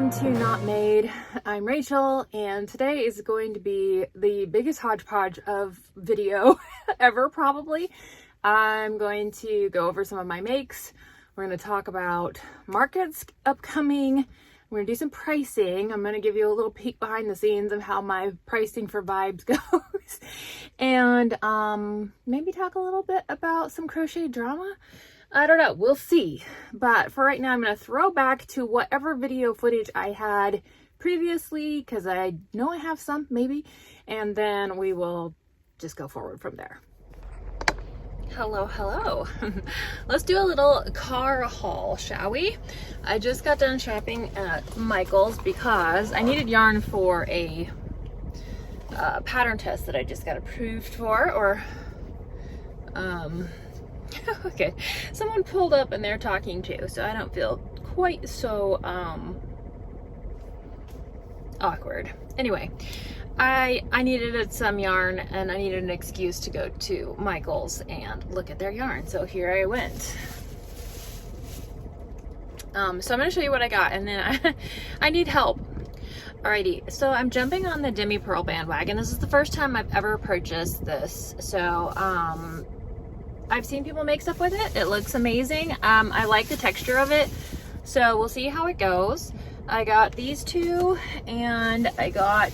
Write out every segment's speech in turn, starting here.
Welcome to Not Made. I'm Rachel, and today is going to be the biggest hodgepodge of video ever, probably. I'm going to go over some of my makes. We're going to talk about markets upcoming. We're going to do some pricing. I'm going to give you a little peek behind the scenes of how my pricing for vibes goes. And maybe talk a little bit about some crochet drama. I don't know, we'll see. But for right now, I'm going to throw back to whatever video footage I had previously, because I know I have some, maybe, and then we will just go forward from there. Hello. Let's do a little car haul, shall we? I just got done shopping at Michael's because I needed yarn for a pattern test that I just got approved for, or okay, someone pulled up and they're talking too, so I don't feel quite so awkward. Anyway, I needed some yarn and I needed an excuse to go to Michael's and look at their yarn, so here I went. So I'm going to show you what I got, and then I need help. Alrighty, so I'm jumping on the demi pearl bandwagon. This is the first time I've ever purchased this, so I've seen people make stuff with it. It looks amazing. I like the texture of it, so we'll see how it goes. I got these two, and I got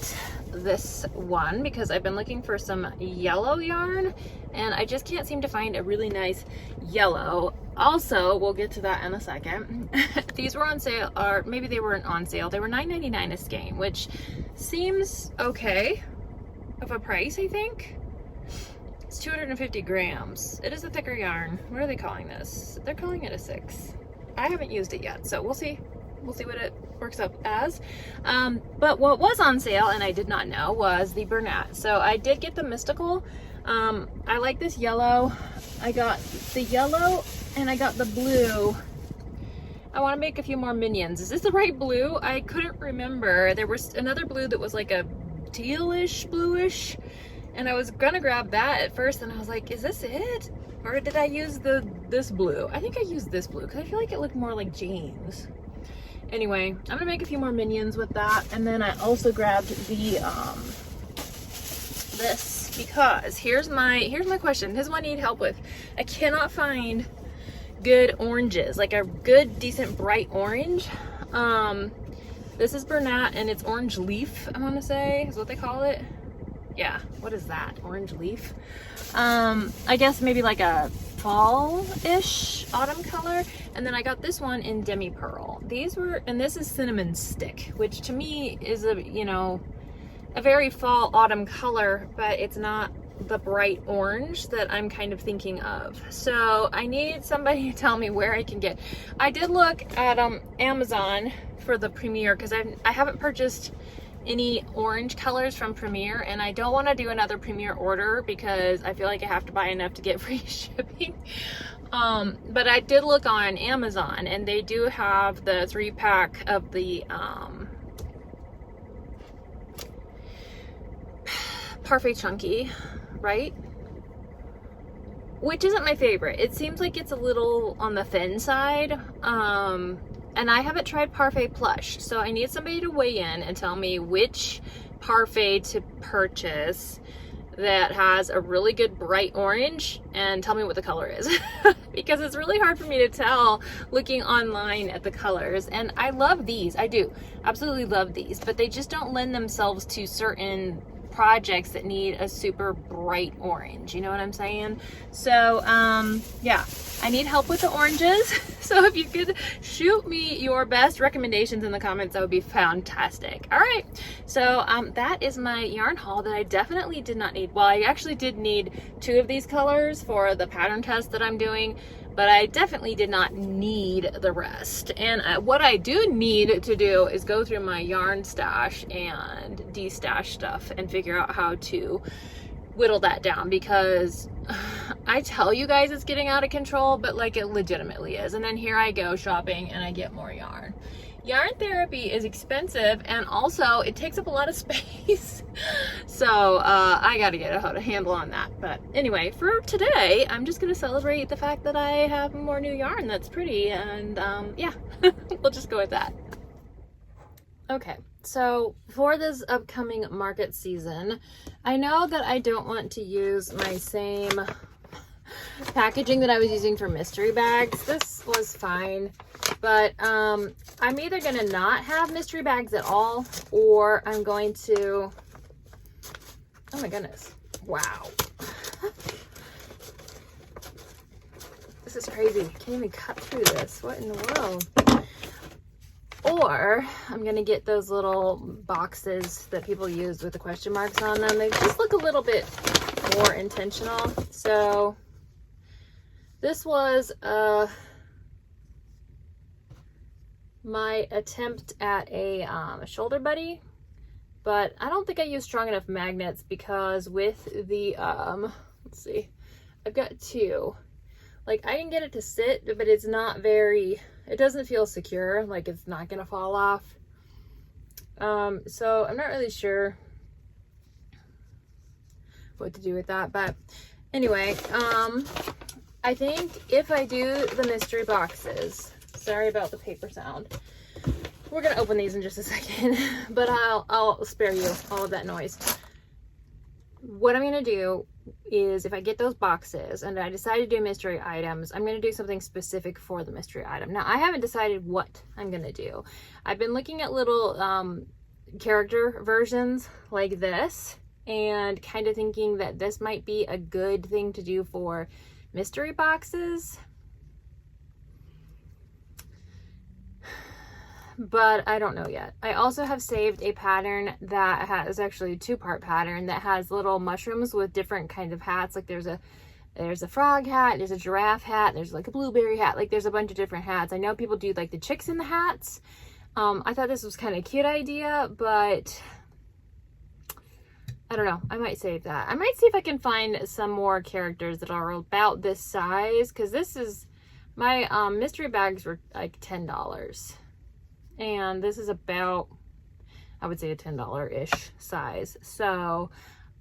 this one because I've been looking for some yellow yarn, and I just can't seem to find a really nice yellow. Also, we'll get to that in a second. These were on sale, or maybe they weren't on sale. They were $9.99 a skein, which seems okay of a price, I think. It's 250 grams. It is a thicker yarn. What are they calling this? They're calling it a 6. I haven't used it yet, so we'll see. We'll see what it works up as. But what was on sale, and I did not know, was the Bernat. So I did get the Mystical. I like this yellow. I got the yellow and I got the blue. I want to make a few more minions. Is this the right blue? I couldn't remember. There was another blue that was like a tealish, bluish. And I was gonna grab that at first, and I was like, is this it? Or did I use this blue? I think I used this blue, because I feel like it looked more like Jane's. Anyway, I'm gonna make a few more minions with that, and then I also grabbed the, this, because here's my question. This is what I need help with. I cannot find good oranges, like a good, decent, bright orange. This is Bernat, and it's orange leaf, I wanna say, is what they call it. Yeah, what is that? Orange leaf? I guess maybe like a fall-ish autumn color. And then I got this one in demi pearl. These were, and this is cinnamon stick, which to me is a, you know, a very fall autumn color, but it's not the bright orange that I'm kind of thinking of. So I need somebody to tell me where I can get. I did look at Amazon for the Premier, because I haven't purchased any orange colors from Premier, and I don't want to do another Premier order because I feel like I have to buy enough to get free shipping. But I did look on Amazon, and they do have the 3-pack of the Parfait Chunky, right? Which isn't my favorite. It seems like it's a little on the thin side. And I haven't tried Parfait Plush, so I need somebody to weigh in and tell me which Parfait to purchase that has a really good bright orange, and tell me what the color is. Because it's really hard for me to tell looking online at the colors. And I love these, I do absolutely love these, but they just don't lend themselves to certain projects that need a super bright orange, you know what I'm saying? So yeah, I need help with the oranges. So if you could shoot me your best recommendations in the comments, that would be fantastic. All right, so that is my yarn haul that I definitely did not need. Well, I actually did need 2 of these colors for the pattern test that I'm doing, but I definitely did not need the rest. And what I do need to do is go through my yarn stash and de-stash stuff and figure out how to whittle that down, because I tell you guys it's getting out of control, but like it legitimately is. And then here I go shopping and I get more yarn. Yarn therapy is expensive, and also it takes up a lot of space. So I gotta get a handle on that. But anyway, for today, I'm just gonna celebrate the fact that I have more new yarn that's pretty, and yeah, we'll just go with that. Okay, so for this upcoming market season, I know that I don't want to use my same packaging that I was using for mystery bags. This was fine, but I'm either going to not have mystery bags at all, or I'm going to, oh my goodness, wow. This is crazy. I can't even cut through this. What in the world? Or I'm going to get those little boxes that people use with the question marks on them. They just look a little bit more intentional. So this was my attempt at a shoulder buddy, but I don't think I used strong enough magnets because with the, let's see, I've got two. Like, I can get it to sit, but it's not very, it doesn't feel secure, like it's not gonna fall off. So I'm not really sure what to do with that, but anyway, I think if I do the mystery boxes, sorry about the paper sound, we're gonna open these in just a second, but I'll spare you all of that noise. What I'm gonna do is, if I get those boxes and I decide to do mystery items, I'm going to do something specific for the mystery item. Now, I haven't decided what I'm going to do. I've been looking at little character versions like this and kind of thinking that this might be a good thing to do for mystery boxes. But I don't know yet. I also have saved a pattern that has actually a two-part pattern that has little mushrooms with different kinds of hats. Like there's a frog hat, there's a giraffe hat, there's like a blueberry hat, like there's a bunch of different hats. I know people do like the chicks in the hats. I thought this was kind of a cute idea, but I don't know. I might save that. I might see if I can find some more characters that are about this size, because this is, my mystery bags were like $10. And this is about, I would say, a $10-ish size. So,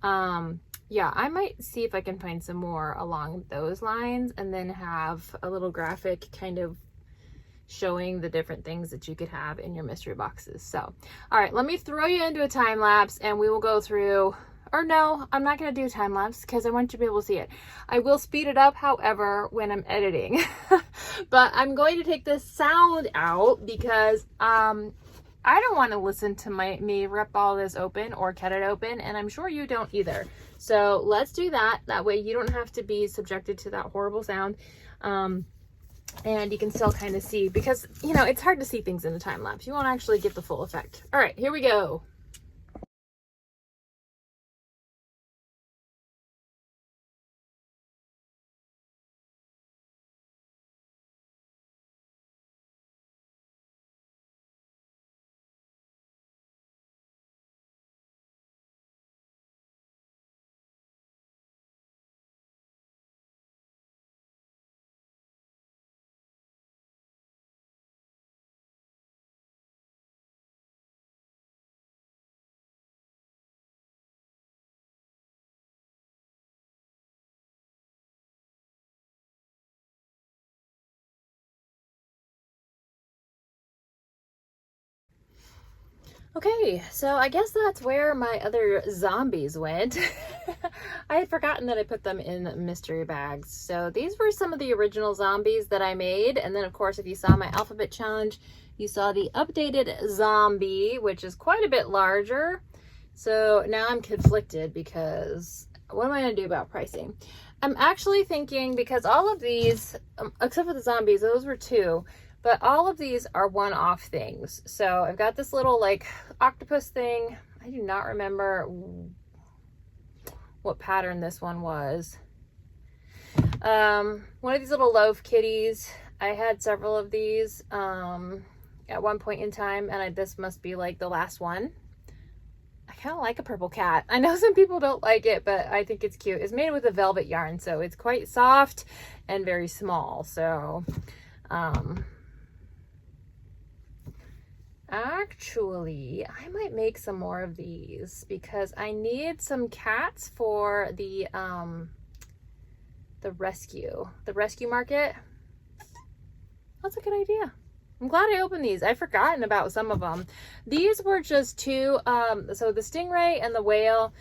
yeah, I might see if I can find some more along those lines and then have a little graphic kind of showing the different things that you could have in your mystery boxes. So, all right, let me throw you into a time lapse and we will go through, or no, I'm not going to do a time lapse because I want you to be able to see it. I will speed it up, however, when I'm editing. But I'm going to take the sound out because I don't want to listen to me rip all this open or cut it open, and I'm sure you don't either. So let's do that. That way you don't have to be subjected to that horrible sound. And you can still kind of see, because, you know, it's hard to see things in a time lapse. You won't actually get the full effect. All right, here we go. Okay, so I guess that's where my other zombies went. I had forgotten that I put them in mystery bags. So these were some of the original zombies that I made. And then, of course, if you saw my alphabet challenge, you saw the updated zombie, which is quite a bit larger. So now I'm conflicted because what am I going to do about pricing? I'm actually thinking, because all of these, except for the zombies, those were two. But all of these are one-off things. So I've got this little like octopus thing. I do not remember what pattern this one was. One of these little loaf kitties. I had several of these at one point in time, and this must be like the last one. I kind of like a purple cat. I know some people don't like it, but I think it's cute. It's made with a velvet yarn, so it's quite soft and very small. So, actually, I might make some more of these because I need some cats for the rescue market. That's a good idea. I'm glad I opened these. I've forgotten about some of them. These were just two, so the stingray and the whale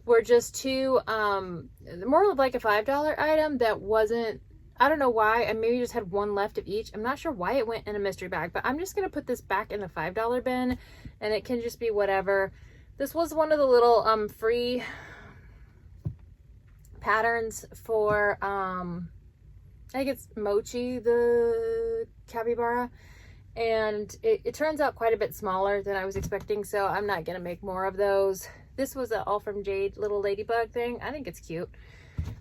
were just two, more of like a $5 item that wasn't, I don't know why. I maybe just had one left of each. I'm not sure why it went in a mystery bag, but I'm just going to put this back in the $5 bin, and it can just be whatever. This was one of the little free patterns for, I think it's Mochi, the capybara. And it turns out quite a bit smaller than I was expecting, so I'm not going to make more of those. This was a All From Jade little ladybug thing. I think it's cute.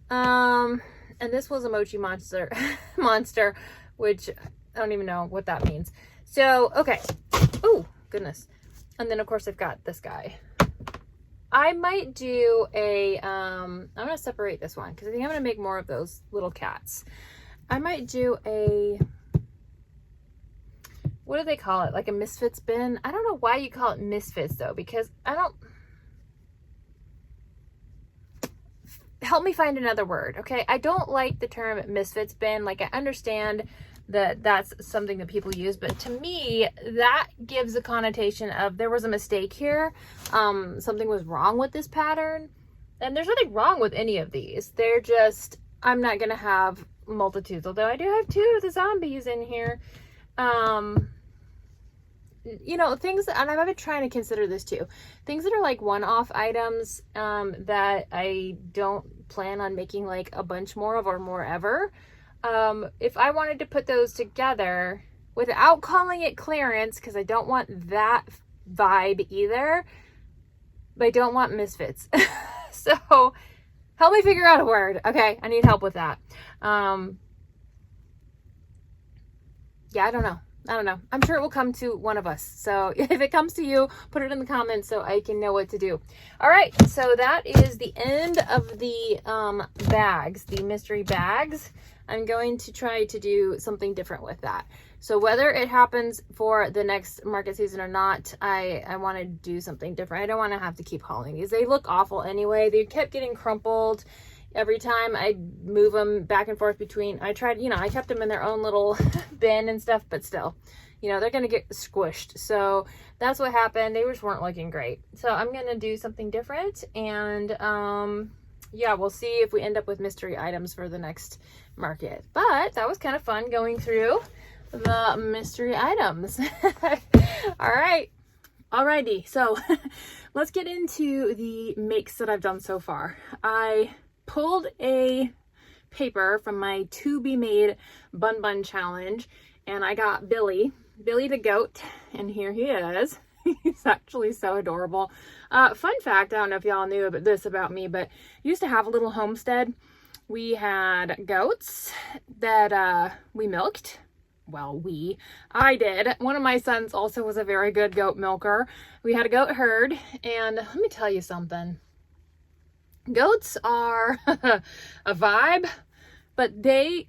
And this was a Mochi monster, which I don't even know what that means. So, okay. Oh, goodness. And then, of course, I've got this guy. I might do a, I'm going to separate this one because I think I'm going to make more of those little cats. I might do a, what do they call it? Like a Misfits bin? I don't know why you call it Misfits though, because help me find another word, okay? I don't like the term Misfits bin. Like, I understand that that's something that people use, but to me, that gives a connotation of there was a mistake here. Something was wrong with this pattern. And there's nothing wrong with any of these. They're just, I'm not gonna have multitudes, although I do have two of the zombies in here. You know, things, and I've been trying to consider this too, things that are like one-off items that I don't plan on making like a bunch more of or more ever. If I wanted to put those together without calling it clearance, because I don't want that vibe either, but I don't want Misfits. So help me figure out a word. Okay, I need help with that. Yeah, I don't know. I'm sure it will come to one of us. So if it comes to you, put it in the comments so I can know what to do. All right, so that is the end of the bags, the mystery bags. I'm going to try to do something different with that. So whether it happens for the next market season or not, I want to do something different. I don't want to have to keep hauling these. They look awful anyway. They kept getting crumpled. Every time I move them back and forth between, I tried, you know, I kept them in their own little bin and stuff, but still, you know, they're going to get squished. So that's what happened. They just weren't looking great. So I'm going to do something different. And yeah, we'll see if we end up with mystery items for the next market. But that was kind of fun going through the mystery items. All right. Alrighty. So let's get into the makes that I've done so far. I pulled a paper from my to be made bun challenge, and I got Billy the goat, and here he is. He's actually so adorable. Fun fact, I don't know if y'all knew this about me, but I used to have a little homestead. We had goats that we milked. Well, I did. One of my sons also was a very good goat milker. We had a goat herd, and let me tell you something. Goats are a vibe, but they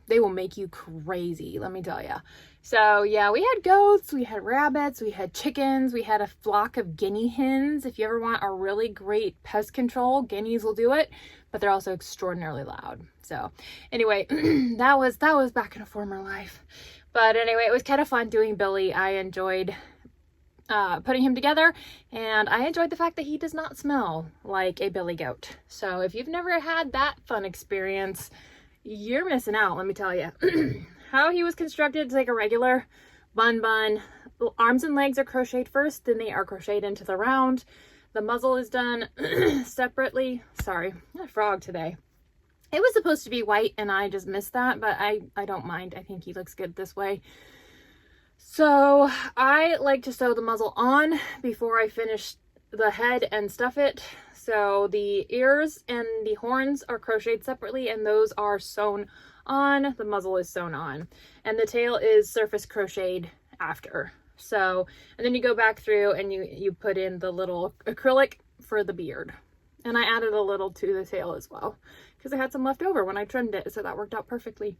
will make you crazy, let me tell you. So yeah, we had goats, we had rabbits, we had chickens, we had a flock of guinea hens. If you ever want a really great pest control, guineas will do it, but they're also extraordinarily loud. So anyway, that was back in a former life. But anyway, it was kind of fun doing Billy. I enjoyed putting him together, and I enjoyed the fact that he does not smell like a billy goat. So if you've never had that fun experience, you're missing out, let me tell you. How he was constructed is like a regular bun. Arms and legs are crocheted first, then they are crocheted into the round. The muzzle is done separately. Sorry, I'm a frog today. It was supposed to be white and I just missed that, but I don't mind. I think he looks good this way. So I like to sew the muzzle on before I finish the head and stuff it. So the ears and the horns are crocheted separately, and those are sewn on. The muzzle is sewn on, and the tail is surface crocheted after. So, and then you go back through and you put in the little acrylic for the beard. And I added a little to the tail as well, because I had some left over when I trimmed it, so that worked out perfectly.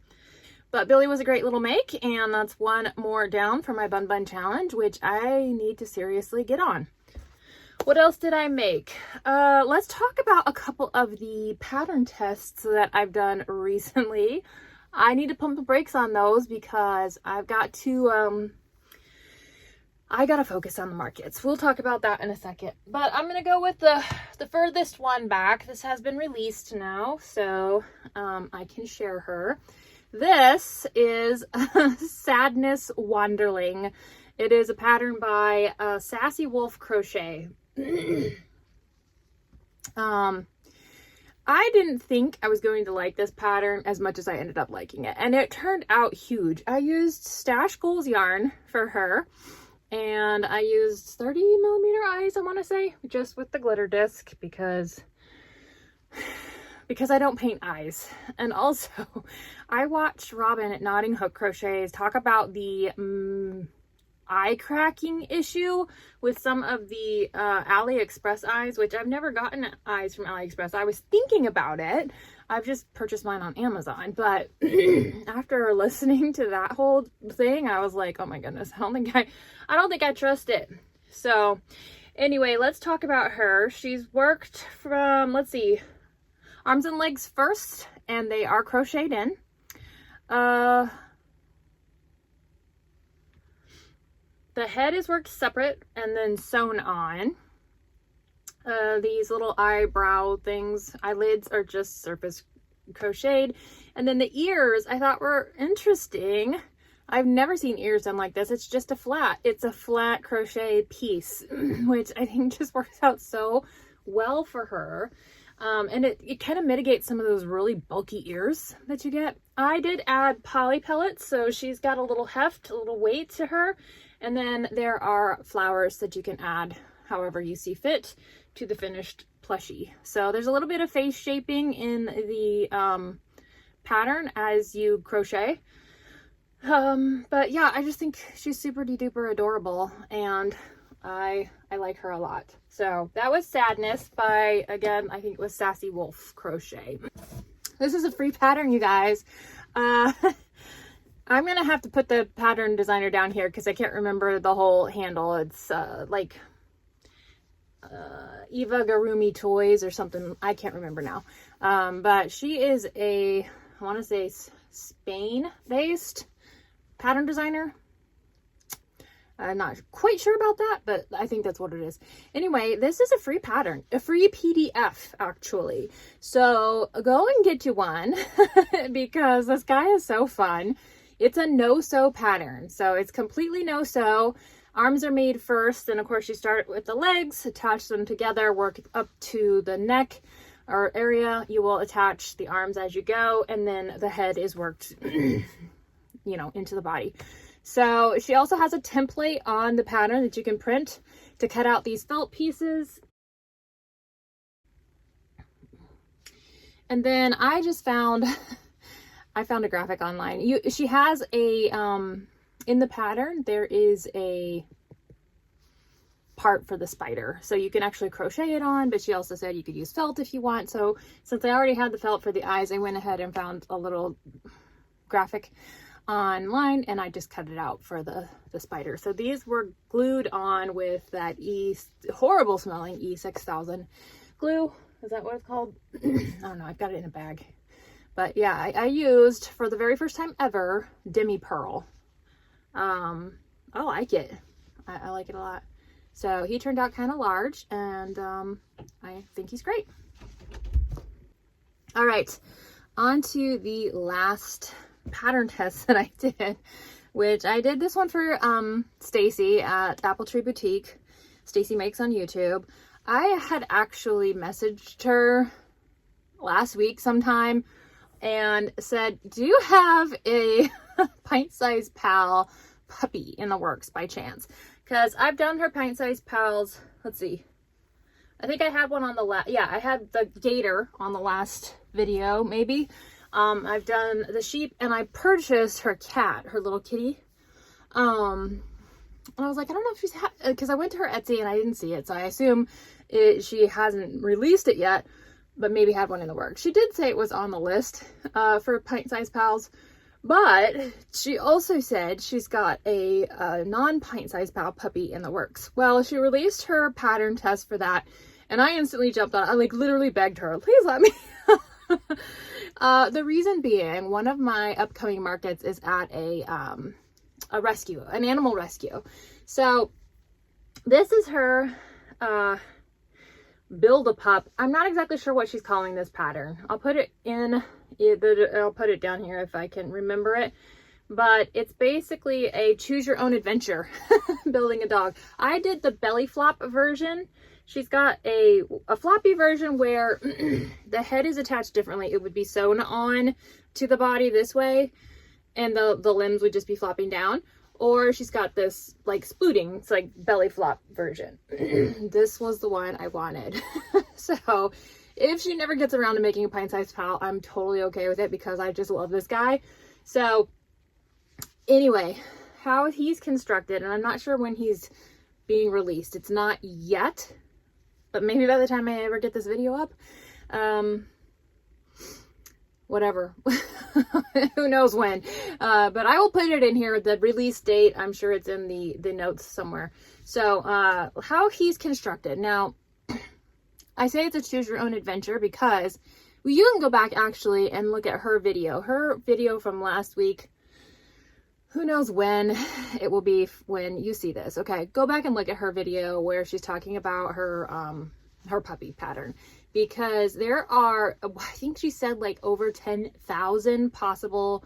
But Billy was a great little make, and that's one more down for my bun challenge, which I need to seriously get on. What else did I make? Let's talk about a couple of the pattern tests that I've done recently. I need to pump the brakes on those because I've got to, I gotta focus on the markets. We'll talk about that in a second. But I'm gonna go with the furthest one back. This has been released now, so I can share her. This is Sadness Wanderling. It is a pattern by Sassy Wolf Crochet. I didn't think I was going to like this pattern as much as I ended up liking it, and it turned out huge. I used Stash Goals yarn for her, and I used 30 millimeter eyes, I want to say, just with the glitter disc because I don't paint eyes. And also I watched Robin at Knotting Hook Crochets talk about the eye cracking issue with some of the AliExpress eyes, which I've never gotten eyes from AliExpress. I was thinking about it. I've just purchased mine on Amazon, but after listening to that whole thing, I was like, oh my goodness, I don't think I trust it. So anyway, let's talk about her. She's worked from, let's see, arms and legs first, and they are crocheted in. The head is worked separate and then sewn on. These little eyebrow things, eyelids, are just surface crocheted. And then the ears I thought were interesting. I've never seen ears done like this. It's just a flat crocheted piece, which I think just works out so well for her. And it kind of mitigates some of those really bulky ears that you get. I did add poly pellets, so she's got a little heft, a little weight to her. And then there are flowers that you can add however you see fit to the finished plushie. So there's a little bit of face shaping in the pattern as you crochet. But yeah, I just think she's super duper adorable, and I like her a lot. So that was Sadness by, again, I think it was Sassy Wolf Crochet. This is a free pattern, you guys. I'm gonna have to put the pattern designer down here because I can't remember the whole handle. It's like Eva Garumi Toys or something. I can't remember now. But she is I want to say Spain-based pattern designer. I'm not quite sure about that, but I think that's what it is. Anyway, this is a free pattern, a free PDF actually. So go and get you one because this guy is so fun. It's a no-sew pattern, so it's completely no-sew. Arms are made first, and of course you start with the legs, attach them together, work up to the neck or area. You will attach the arms as you go, and then the head is worked, you know, into the body. So she also has a template on the pattern that you can print to cut out these felt pieces. And then I just found I found a graphic online. She has a, in the pattern, there is a part for the spider. So you can actually crochet it on, but she also said you could use felt if you want. So since I already had the felt for the eyes, I went ahead and found a little graphic online, and I just cut it out for the spider. So these were glued on with that horrible smelling E6000 glue. Is that what it's called? I don't know. I've got it in a bag. But yeah, I used, for the very first time ever, Demi Pearl. I like it. I like it a lot. So he turned out kind of large, and I think he's great. All right, on to the last pattern test that I did, which I did this one for Stacy at Apple Tree Boutique. Stacy Makes on YouTube. I had actually messaged her last week sometime and said, do you have a pint-sized pal puppy in the works by chance? Because I've done her pint-sized pals. Let's see. I think I had one on the last, yeah, I had the gator on the last video, maybe. I've done the sheep, and I purchased her cat, her little kitty. And I was like, I don't know if she's, because I went to her Etsy and I didn't see it. So I assume she hasn't released it yet, but maybe had one in the works. She did say it was on the list for pint-sized pals, but she also said she's got a non-pint-sized pal puppy in the works. Well, she released her pattern test for that, and I instantly jumped on. I like literally begged her, please let me. The reason being, one of my upcoming markets is at a rescue, an animal rescue. So this is her Build-A-Pup. I'm not exactly sure what she's calling this pattern. I'll put it in, I'll put it down here if I can remember it. But it's basically a choose your own adventure building a dog. I did the belly flop version. She's got a floppy version where the head is attached differently. It would be sewn on to the body this way, and the limbs would just be flopping down. Or she's got this like splooting, it's like belly flop version. This was the one I wanted. So if she never gets around to making a pint-sized pal, I'm totally okay with it because I just love this guy. So anyway, how he's constructed, and I'm not sure when he's being released. It's not yet, but maybe by the time I ever get this video up, whatever. Who knows when, but I will put it in here, the release date. I'm sure it's in the notes somewhere. So how he's constructed. Now, I say it's a choose your own adventure because you can go back actually and look at her video from last week. Who knows when it will be when you see this. Okay, go back and look at her video where she's talking about her puppy pattern, because there are, I think she said like over 10,000 possible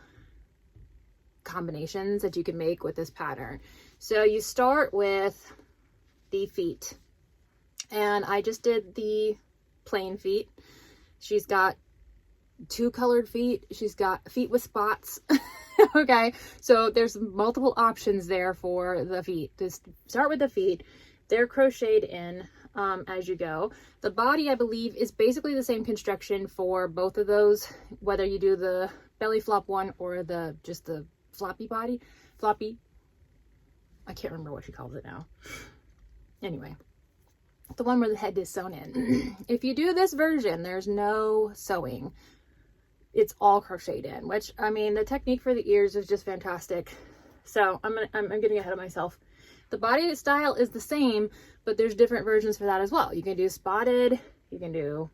combinations that you can make with this pattern. So you start with the feet, and I just did the plain feet. She's got 2 colored feet. She's got feet with spots. Okay, so there's multiple options there for the feet. Just start with the feet. They're crocheted in as you go. The body, I believe, is basically the same construction for both of those, whether you do the belly flop one or just the floppy body. Floppy, I can't remember what she calls it now. Anyway, the one where the head is sewn in. If you do this version, there's no sewing. It's all crocheted in, which, I mean, the technique for the ears is just fantastic. So I'm getting ahead of myself. The body style is the same, but there's different versions for that as well. You can do spotted, you can do,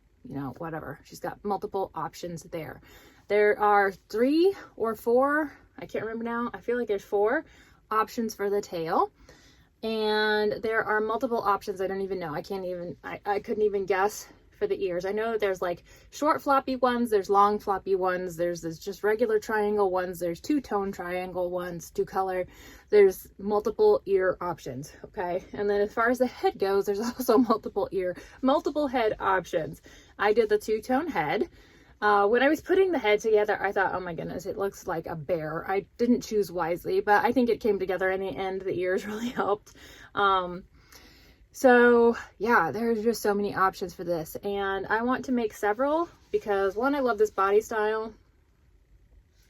whatever. She's got multiple options there. There are 3 or 4, I can't remember now. I feel like there's 4 options for the tail. And there are multiple options. I don't even know. I couldn't even guess for the ears. I know that there's like short floppy ones, there's long floppy ones, there's just regular triangle ones, there's 2-tone triangle ones, 2 color, there's multiple ear options. Okay, and then as far as the head goes, there's also multiple head options. I did the 2-tone head. When I was putting the head together, I thought, oh my goodness, it looks like a bear. I didn't choose wisely, but I think it came together in the end. The ears really helped. So yeah, there's just so many options for this, and I want to make several because 1, I love this body style,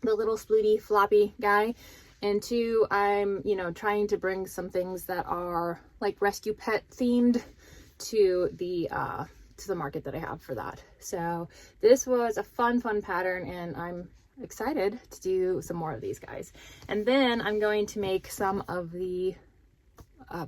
the little splooty floppy guy, and 2, I'm trying to bring some things that are like rescue pet themed to the market that I have for that. So this was a fun pattern, and I'm excited to do some more of these guys. And then I'm going to make some of the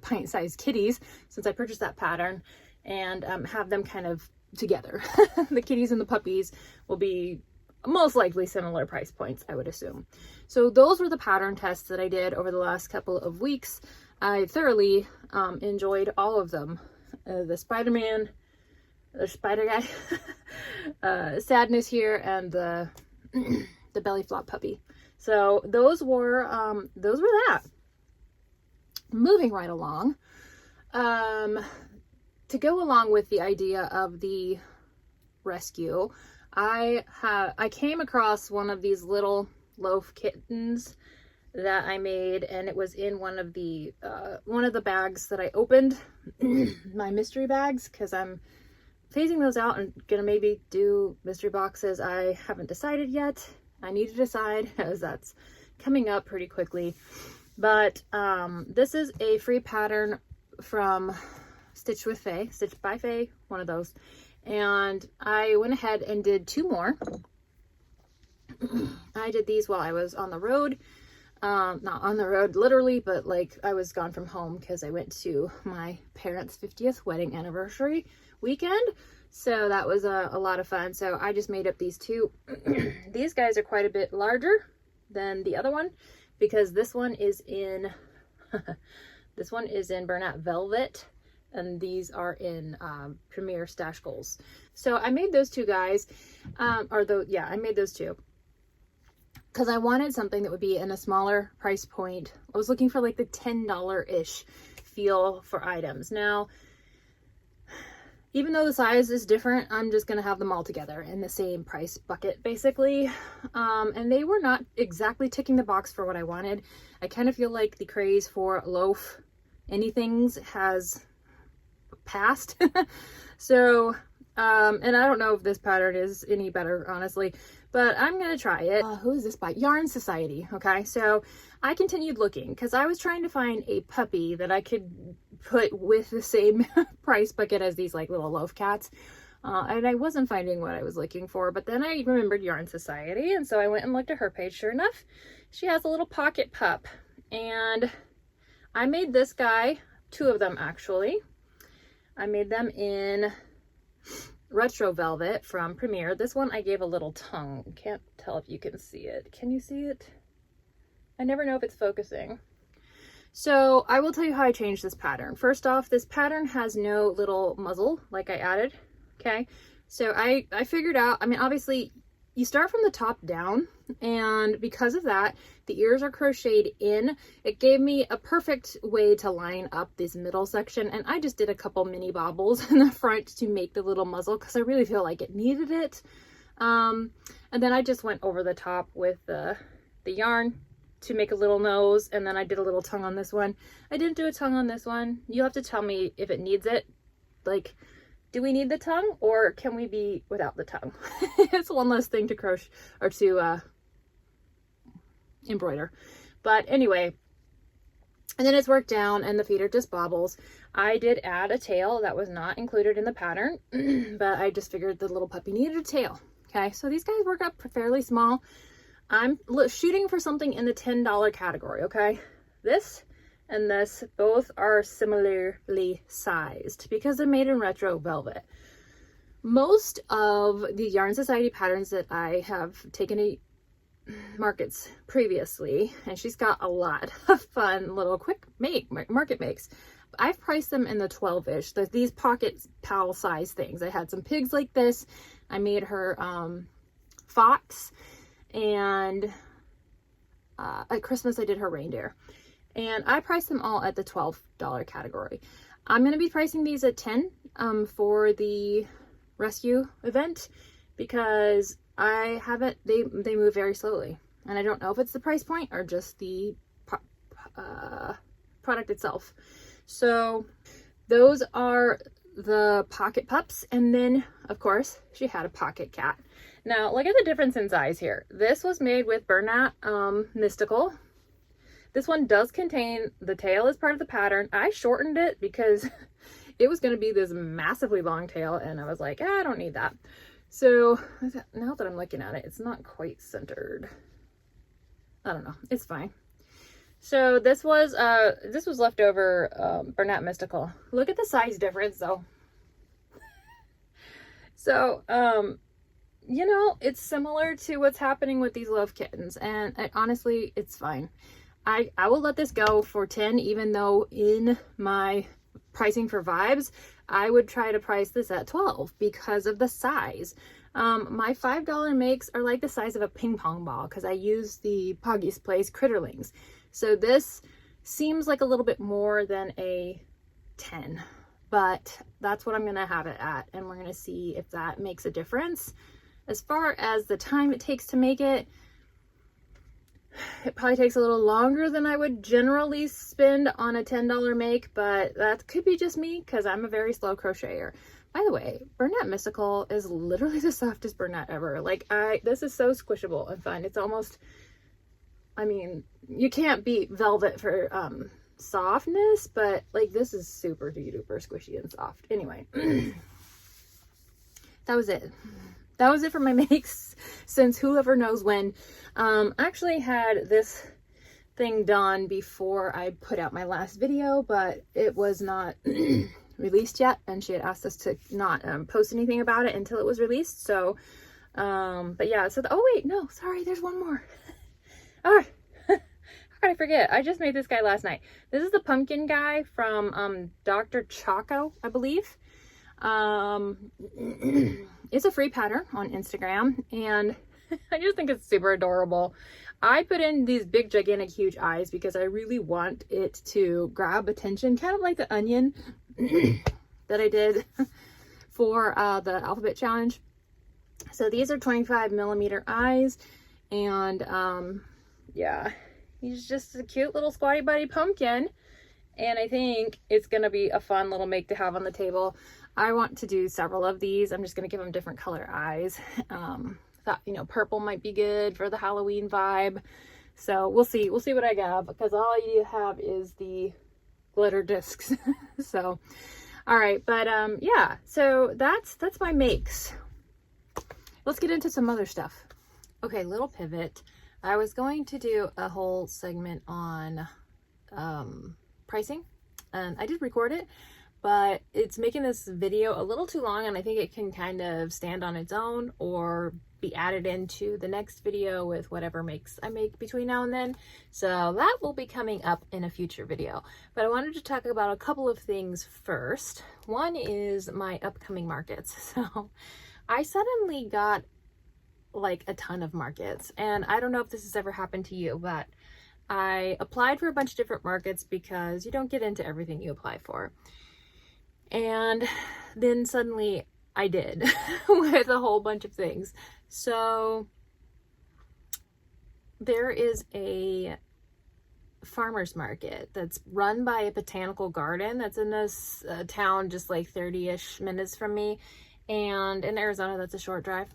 pint-sized kitties, since I purchased that pattern, and have them kind of together. The kitties and the puppies will be most likely similar price points, I would assume. So those were the pattern tests that I did over the last couple of weeks. I thoroughly enjoyed all of them. The Spider-Man, the Spider Guy, Sadness here, and the belly flop puppy. So those were that. Moving right along, to go along with the idea of the rescue, I came across one of these little loaf kittens that I made, and it was in one of the bags that I opened, my mystery bags, because I'm phasing those out and gonna maybe do mystery boxes. I haven't decided yet. I need to decide, as that's coming up pretty quickly. But this is a free pattern from Stitch by Faye, one of those. And I went ahead and did 2 more. I did these while I was on the road. Not on the road literally, but like I was gone from home because I went to my parents' 50th wedding anniversary weekend. So that was a lot of fun. So I just made up these two. These guys are quite a bit larger than the other one because this one is in this one is in Bernat Velvet and these are in Premier Stash Goals. So I made those two guys, I made those two because I wanted something that would be in a smaller price point. I was looking for like the $10-ish feel for items. Now, even though the size is different, I'm just going to have them all together in the same price bucket, basically. And they were not exactly ticking the box for what I wanted. I kind of feel like the craze for loaf anythings has passed. So, and I don't know if this pattern is any better, honestly, but I'm going to try it. Who is this by? Yarn Society. Okay, so I continued looking because I was trying to find a puppy that I could put with the same price bucket as these like little loaf cats. And I wasn't finding what I was looking for, but then I remembered Yarn Society. And so I went and looked at her page. Sure enough, she has a little pocket pup. And I made this guy, two of them actually. I made them in Retro Velvet from Premier. This one I gave a little tongue. Can't tell if you can see it. Can you see it? I never know if it's focusing. So I will tell you how I changed this pattern. First off, this pattern has no little muzzle like I added. Okay, so I figured out, I mean, obviously you start from the top down, and because of that, the ears are crocheted in. It gave me a perfect way to line up this middle section, and I just did a couple mini bobbles in the front to make the little muzzle because I really feel like it needed it. And then I just went over the top with the yarn to make a little nose, and then I did a little tongue on this one. I didn't do a tongue on this one. You have to tell me if it needs it. Like, do we need the tongue or can we be without the tongue? It's one less thing to crochet or to embroider. But anyway, and then it's worked down and the feet are just bobbles. I did add a tail that was not included in the pattern, but I just figured the little puppy needed a tail. Okay, so these guys work up fairly small. I'm shooting for something in the $10 category, okay? This and this both are similarly sized because they're made in Retro Velvet. Most of the Yarn Society patterns that I have taken to markets previously, and she's got a lot of fun little quick market makes. I've priced them in the 12-ish, these pocket pal size things. I had some pigs like this. I made her fox, and at Christmas I did her reindeer. And I priced them all at the $12 category. I'm going to be pricing these at $10 for the rescue event because I haven't, they move very slowly. And I don't know if it's the price point or just the product itself. So those are the pocket pups. And then, of course, she had a pocket cat. Now, look at the difference in size here. This was made with Bernat Mystical. This one does contain the tail as part of the pattern. I shortened it because it was going to be this massively long tail, and I was like, I don't need that. So now that I'm looking at it, it's not quite centered. I don't know. It's fine. So this was leftover Bernat Mystical. Look at the size difference, though. So, you know, it's similar to what's happening with these love kittens, and honestly, it's fine. I will let this go for 10, even though in my pricing for vibes, I would try to price this at 12 because of the size. My $5 makes are like the size of a ping pong ball because I use the Poggy's Place Critterlings. So this seems like a little bit more than a 10, but that's what I'm going to have it at, and we're going to see if that makes a difference. As far as the time it takes to make it, it probably takes a little longer than I would generally spend on a $10 make, but that could be just me because I'm a very slow crocheter. By the way, Bernat Mystical is literally the softest Bernat ever. Like, this is so squishable and fun. It's almost, I mean, you can't beat Velvet for softness, but like this is super duper squishy and soft. Anyway, that was it. That was it for my makes since whoever knows when. I actually had this thing done before I put out my last video, but it was not released yet, and she had asked us to not post anything about it until it was released. So but yeah, so oh wait, no, sorry, there's one more. Oh, how could I forget? I just made this guy last night. This is the pumpkin guy from Dr. Choco, I believe. It's a free pattern on Instagram, and I just think it's super adorable. I put in these big, gigantic, huge eyes because I really want it to grab attention, kind of like the onion that I did for the alphabet challenge. So these are 25mm eyes, and yeah, he's just a cute little squatty body pumpkin, and I think it's gonna be a fun little make to have on the table. I want to do several of these. I'm just gonna give them different color eyes. Thought, you know, purple might be good for the Halloween vibe. So we'll see what I got, because all you have is the glitter discs. So all right, but yeah, so that's my makes. Let's get into some other stuff. Okay, little pivot. I was going to do a whole segment on pricing, and I did record it, but it's making this video a little too long, and I think it can kind of stand on its own or be added into the next video with whatever makes I make between now and then. So that will be coming up in a future video. But I wanted to talk about a couple of things first. One is my upcoming markets. So I suddenly got like a ton of markets, and I don't know if this has ever happened to you, but I applied for a bunch of different markets because you don't get into everything you apply for. And then suddenly I did with a whole bunch of things. So there is a farmer's market that's run by a botanical garden that's in this town just like 30-ish minutes from me, and in Arizona that's a short drive.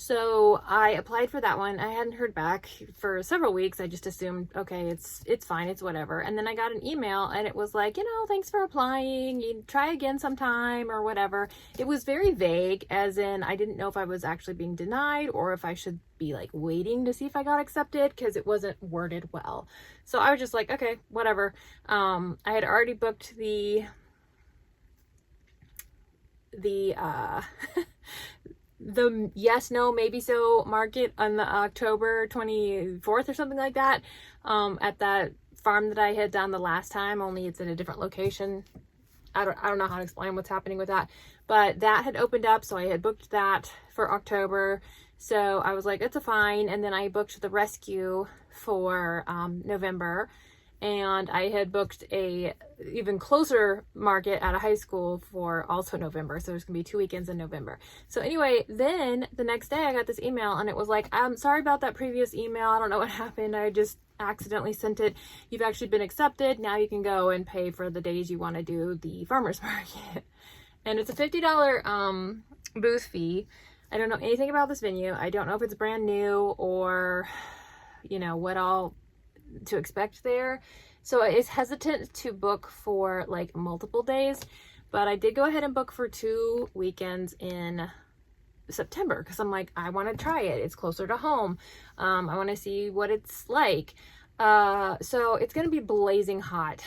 So I applied for that one. I hadn't heard back for several weeks. I just assumed, okay, it's fine, it's whatever. And then I got an email, and it was like, you know, thanks for applying, you try again sometime or whatever. It was very vague, as in I didn't know if I was actually being denied or if I should be like waiting to see if I got accepted, because it wasn't worded well. So I was just like, okay, whatever. I had already booked the yes, no, maybe so market on the October 24th or something like that, at that farm that I had done the last time, only it's in a different location. I don't know how to explain what's happening with that, but that had opened up, so I had booked that for October. So I was like, it's a fine. And then I booked the rescue for November, and I had booked a even closer market at a high school for also November. So there's gonna be 2 weekends in November. So anyway, then the next day I got this email, and it was like, I'm sorry about that previous email. I don't know what happened. I just accidentally sent it. You've actually been accepted. Now you can go and pay for the days you want to do the farmer's market. And it's a $50 booth fee. I don't know anything about this venue. I don't know if it's brand new or, you know, what all to expect there. So I was hesitant to book for like multiple days, but I did go ahead and book for 2 weekends in September, because I'm like, I want to try it. It's closer to home. I want to see what it's like. So it's going to be blazing hot.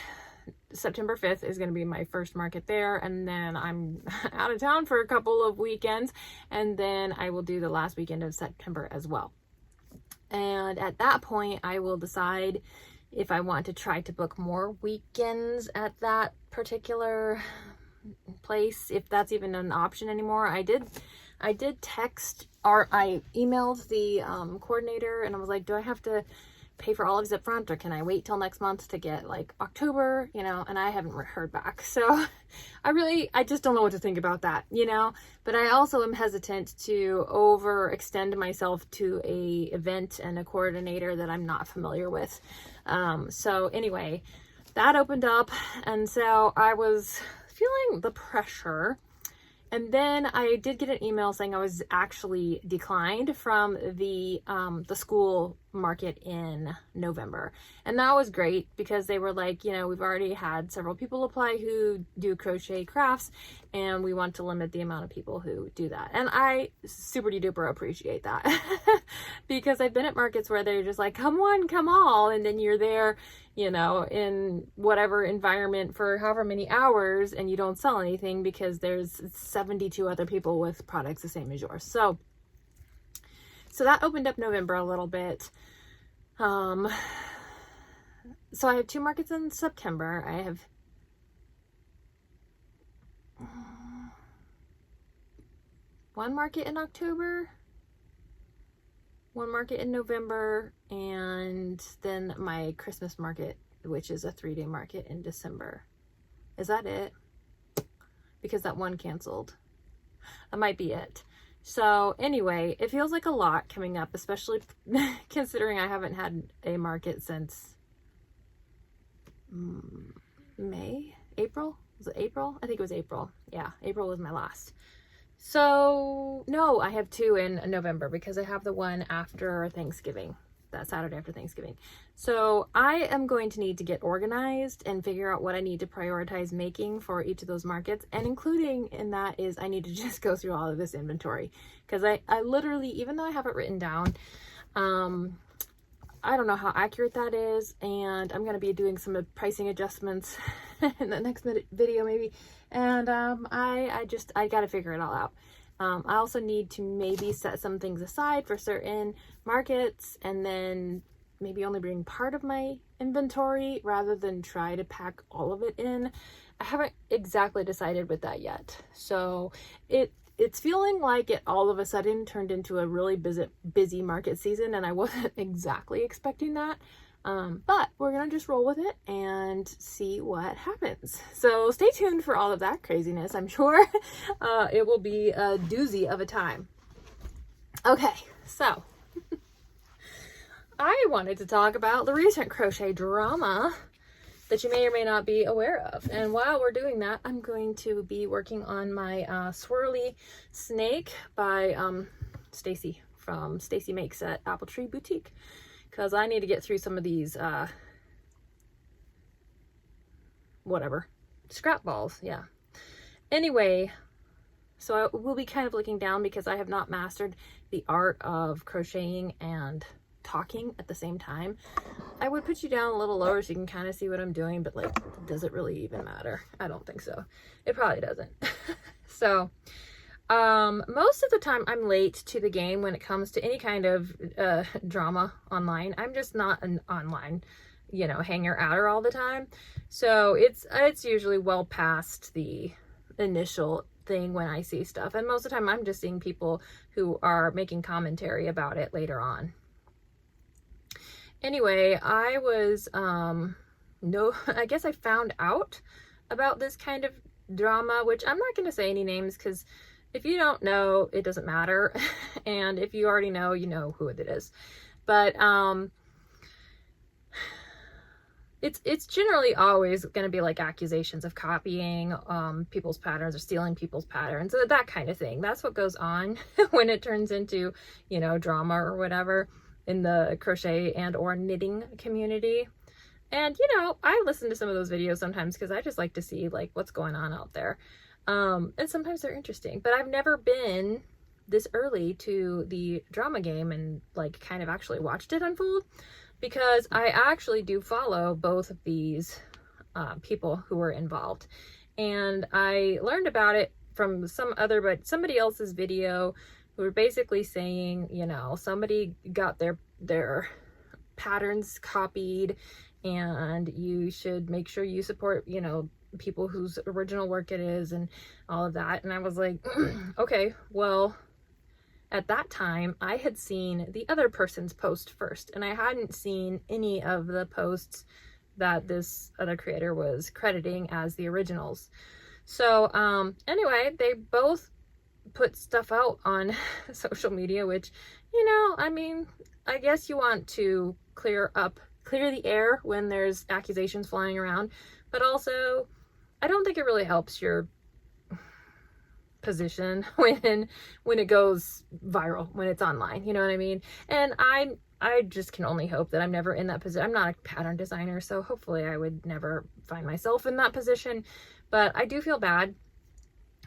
September 5th is going to be my first market there, and then I'm out of town for a couple of weekends, and then I will do the last weekend of September as well. And at that point, I will decide if I want to try to book more weekends at that particular place, if that's even an option anymore. I did text, or I emailed the coordinator, and I was like, do I have to pay for all of these up front, or can I wait till next month to get like October, you know? And I haven't heard back. So I just don't know what to think about that, you know? But I also am hesitant to overextend myself to a event and a coordinator that I'm not familiar with. So anyway, that opened up, and so I was feeling the pressure. And then I did get an email saying I was actually declined from the school market in November. And that was great because they were like, you know, we've already had several people apply who do crochet crafts, and we want to limit the amount of people who do that. And I super duper appreciate that because I've been at markets where they're just like, come one, come all. And then you're there, you know, in whatever environment for however many hours, and you don't sell anything because there's 72 other people with products the same as yours. So that opened up November a little bit. So I have 2 markets in September. I have one market in October, one market in November, and then my Christmas market, which is a 3-day market in December. Is that it? Because that one canceled. That might be it. So anyway, it feels like a lot coming up, especially considering I haven't had a market since April? Was it April? I think it was April. Yeah, April was my last. So no, I have 2 in November because I have the one after Thanksgiving, that Saturday after Thanksgiving. So I am going to need to get organized and figure out what I need to prioritize making for each of those markets. And including in that is I need to just go through all of this inventory because I literally, even though I have it written down, I don't know how accurate that is. And I'm going to be doing some pricing adjustments in the next video maybe. And I got to figure it all out. I also need to maybe set some things aside for certain markets and then maybe only bring part of my inventory rather than try to pack all of it in. I haven't exactly decided with that yet. So it's feeling like it all of a sudden turned into a really busy market season, and I wasn't exactly expecting that. But we're gonna just roll with it and see what happens. So stay tuned for all of that craziness. I'm sure it will be a doozy of a time. Okay, so I wanted to talk about the recent crochet drama that you may or may not be aware of. And while we're doing that, I'm going to be working on my swirly snake by Stacy from Stacy Makes at Apple Tree Boutique, because I need to get through some of these scrap balls. Yeah, anyway, so I will be kind of looking down because I have not mastered the art of crocheting and talking at the same time. I would put you down a little lower so you can kind of see what I'm doing, but like, does it really even matter? I don't think so. It probably doesn't. So most of the time I'm late to the game when it comes to any kind of drama online. I'm just not an online, you know, hanger outer all the time. So it's usually well past the initial thing when I see stuff. And most of the time I'm just seeing people who are making commentary about it later on. Anyway, I was, I guess I found out about this kind of drama, which I'm not going to say any names because if you don't know, it doesn't matter. And if you already know, you know who it is. But it's generally always going to be like accusations of copying people's patterns or stealing people's patterns, that kind of thing. That's what goes on when it turns into, you know, drama or whatever in the crochet and or knitting community. And, you know, I listen to some of those videos sometimes because I just like to see like what's going on out there. And sometimes they're interesting, but I've never been this early to the drama game and like kind of actually watched it unfold, because I actually do follow both of these people who were involved. And I learned about it from somebody else's video who were basically saying, you know, somebody got their patterns copied and you should make sure you support, you know, people whose original work it is and all of that. And I was like, okay, well, at that time I had seen the other person's post first, and I hadn't seen any of the posts that this other creator was crediting as the originals. So anyway, they both put stuff out on social media, which, you know, I mean, I guess you want to clear the air when there's accusations flying around, but also I don't think it really helps your position when it goes viral, when it's online, you know what I mean? And I just can only hope that I'm never in that position. I'm not a pattern designer, so hopefully I would never find myself in that position. But I do feel bad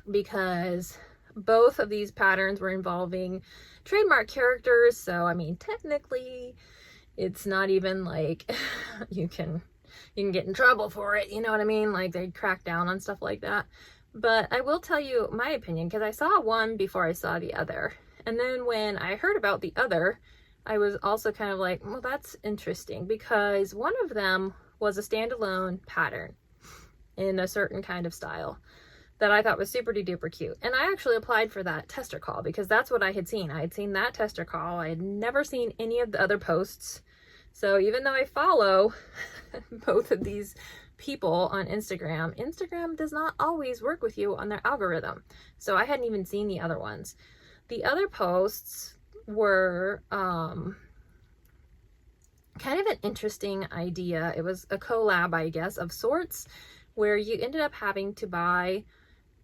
because both of these patterns were involving trademark characters. So, I mean, technically it's not even like you can get in trouble for it. You know what I mean? Like they crack down on stuff like that. But I will tell you my opinion, because I saw one before I saw the other. And then when I heard about the other, I was also kind of like, well, that's interesting, because one of them was a standalone pattern in a certain kind of style that I thought was super duper cute. And I actually applied for that tester call because that's what I had seen. I had seen that tester call. I had never seen any of the other posts. So even though I follow both of these people on Instagram, Instagram does not always work with you on their algorithm. So I hadn't even seen the other ones. The other posts were kind of an interesting idea. It was a collab, I guess, of sorts, where you ended up having to buy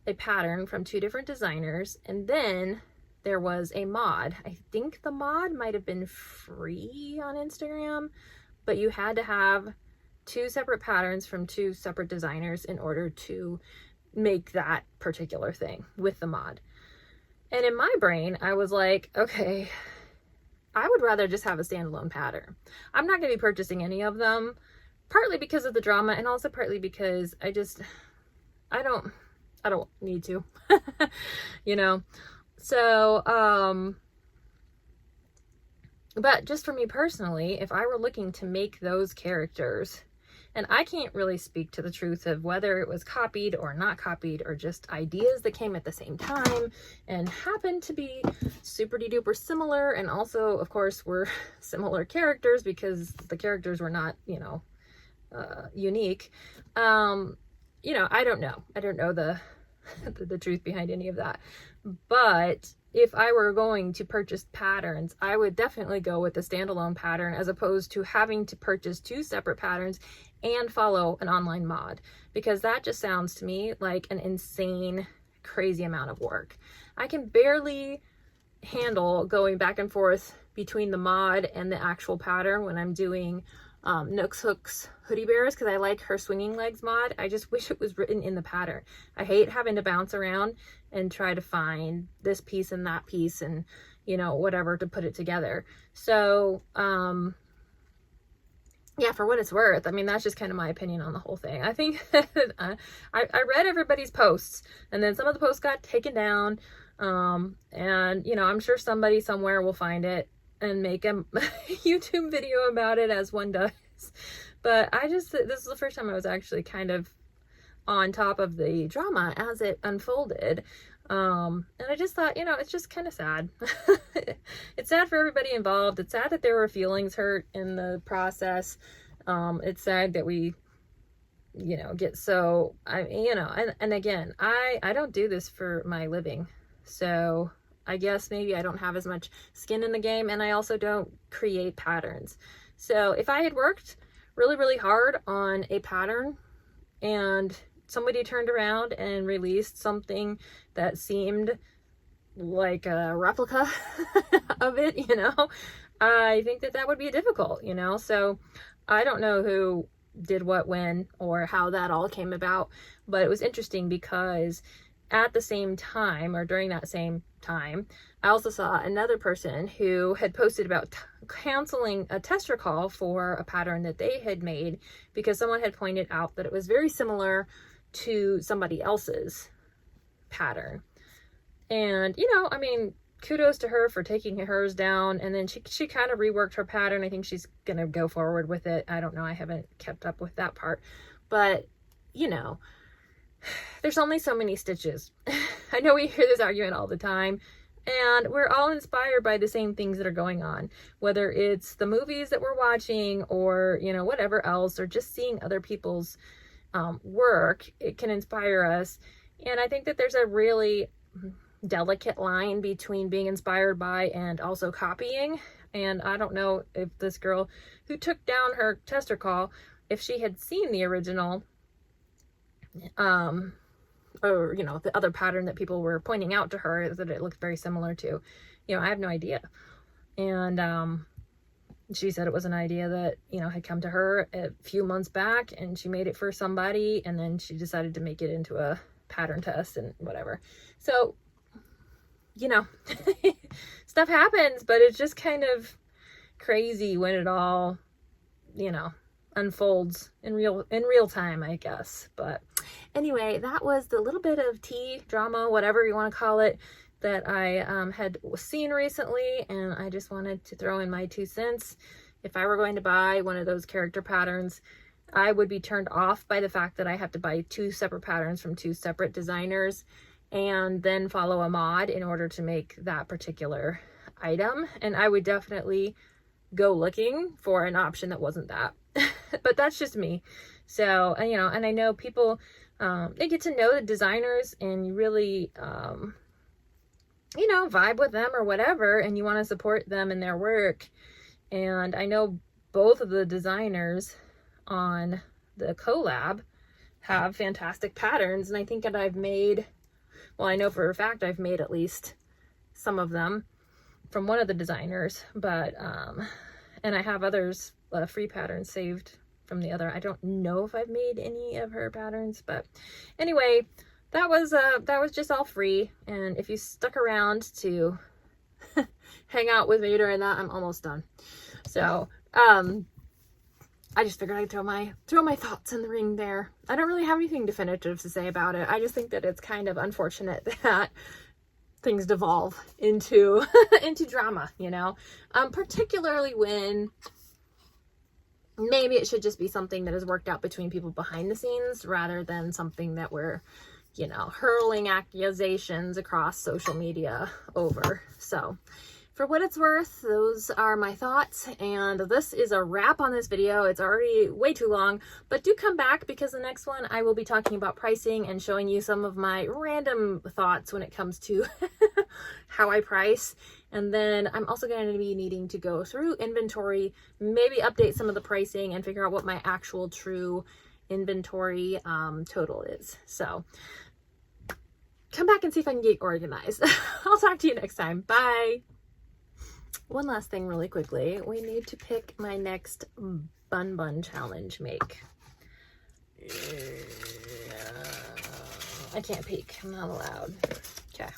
a pattern from two different designers, and then there was a mod. I think the mod might have been free on Instagram, but you had to have two separate patterns from two separate designers in order to make that particular thing with the mod. And in my brain, I was like, okay, I would rather just have a standalone pattern. I'm not going to be purchasing any of them, partly because of the drama, and also partly because I don't need to, you know? So, but just for me personally, if I were looking to make those characters, and I can't really speak to the truth of whether it was copied or not copied, or just ideas that came at the same time and happened to be super duper similar, and also, of course, were similar characters because the characters were not, you know, unique. You know, I don't know. I don't know the truth behind any of that. But if I were going to purchase patterns, I would definitely go with the standalone pattern as opposed to having to purchase two separate patterns and follow an online mod, because that just sounds to me like an insane, crazy amount of work. I can barely handle going back and forth between the mod and the actual pattern when I'm doing Nooks Hooks Hoodie Bears, because I like her swinging legs mod. I just wish it was written in the pattern. I hate having to bounce around and try to find this piece and that piece and, you know, whatever to put it together. So, yeah, for what it's worth, I mean, that's just kind of my opinion on the whole thing. I think I read everybody's posts, and then some of the posts got taken down, and, you know, I'm sure somebody somewhere will find it and make a YouTube video about it, as one does. But this is the first time I was actually kind of on top of the drama as it unfolded. And I just thought, you know, it's just kind of sad. It's sad for everybody involved. It's sad that there were feelings hurt in the process. It's sad that we, you know, get so, you know, and again, I don't do this for my living. So I guess maybe I don't have as much skin in the game, and I also don't create patterns. So if I had worked really, really hard on a pattern and somebody turned around and released something that seemed like a replica of it, you know, I think that would be difficult, you know. So I don't know who did what when or how that all came about, but it was interesting because at the same time, or during that same time, I also saw another person who had posted about canceling a tester call for a pattern that they had made because someone had pointed out that it was very similar to somebody else's pattern. And, you know, I mean, kudos to her for taking hers down, and then she kind of reworked her pattern. I think she's gonna go forward with it. I don't know, I haven't kept up with that part, but, you know, there's only so many stitches. I know we hear this argument all the time, and we're all inspired by the same things that are going on, whether it's the movies that we're watching or, you know, whatever else, or just seeing other people's work. It can inspire us. And I think that there's a really delicate line between being inspired by and also copying. And I don't know if this girl who took down her tester call, if she had seen the original, or, you know, the other pattern that people were pointing out to her that it looked very similar to, you know, I have no idea. And, She said it was an idea that, you know, had come to her a few months back, and she made it for somebody, and then she decided to make it into a pattern test and whatever. So, you know, stuff happens, but it's just kind of crazy when it all, you know, unfolds in real time, I guess. But anyway, that was the little bit of tea, drama, whatever you want to call it, that I had seen recently, and I just wanted to throw in my 2 cents. If I were going to buy one of those character patterns, I would be turned off by the fact that I have to buy 2 separate patterns from 2 separate designers and then follow a mod in order to make that particular item. And I would definitely go looking for an option that wasn't that. But that's just me. So, you know, and I know people, they get to know the designers, and you really, you know, vibe with them or whatever, and you want to support them in their work. And I know both of the designers on the collab have fantastic patterns, and I think that I've made, well, I know for a fact I've made at least some of them from one of the designers, but and I have others, free patterns saved from the other. I don't know if I've made any of her patterns, but anyway, that was just all free. And if you stuck around to hang out with me during that, I'm almost done. So I just figured I'd throw my thoughts in the ring there. I don't really have anything definitive to say about it. I just think that it's kind of unfortunate that things devolve into into drama, you know, particularly when maybe it should just be something that is worked out between people behind the scenes, rather than something that we're, you know, hurling accusations across social media over. So for what it's worth, those are my thoughts, and this is a wrap on this video. It's already way too long, but do come back, because the next one I will be talking about pricing and showing you some of my random thoughts when it comes to how I price. And then I'm also going to be needing to go through inventory, maybe update some of the pricing, and figure out what my actual true inventory total is. So come back and see if I can get organized. I'll talk to you next time. Bye. One last thing really quickly. We need to pick my next bun challenge make. I can't peek. I'm not allowed. Okay.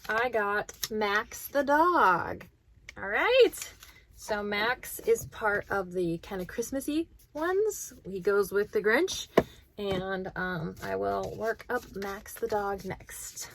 I got Max the dog. All right. So Max is part of the kind of Christmassy ones. He goes with the Grinch. And I will work up Max the dog next.